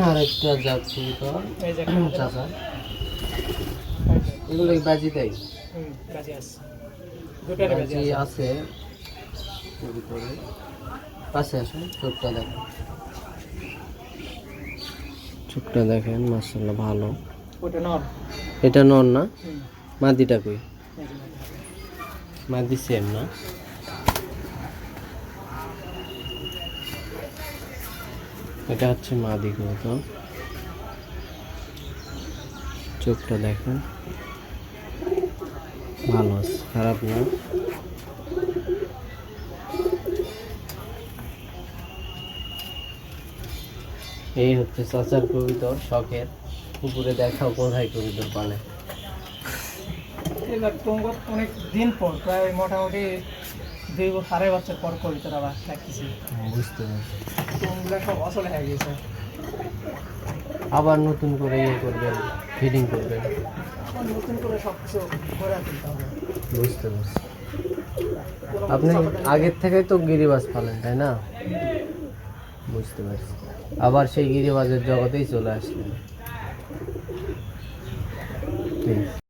আরেকটা যাচ্ছি তো এই যে চাচা, এগুলো কি বাজি দেয়? বাজি আছে, দুটারে বাজি বাজি আছে। আছে এর ভিতরে। পাশে আসুন, চোখটা দেখেন, চোখটা দেখেন, মাশাআল্লাহ ভালো। ওটা নর। এটা নর না? হুম, মাদিটা কই? এই যে মাদি। মাদি সেম না? এটা হচ্ছে মাদি কবুতর, চোখটা দেখেন, ভালো আছে, খারাপ না। এই হচ্ছে চাচার কবুতর শখের। উপরে দেখাও কোথায় কবুতর পালে। এবার তোমার অনেক দিন পর, প্রায় মোটামুটি 2.5 বছর পর কবিতার আবার দেখতেছি। বুঝতে পারছি। তোমরা সব অচল হয়ে গেছে। আবার নতুন করে ইয়ে করবেন, ফিডিং করবেন। আবার নতুন করে সব কিছু করে তুলতে হবে। বুঝতে পারছি। কোনো আপনি support নিতে আগের থেকেই তো গিরিবাজ পালেন, তাই না? বুঝতে পারছি। আবার সেই গিরিবাজের জগতেই চলে আসলেন। ঠিক।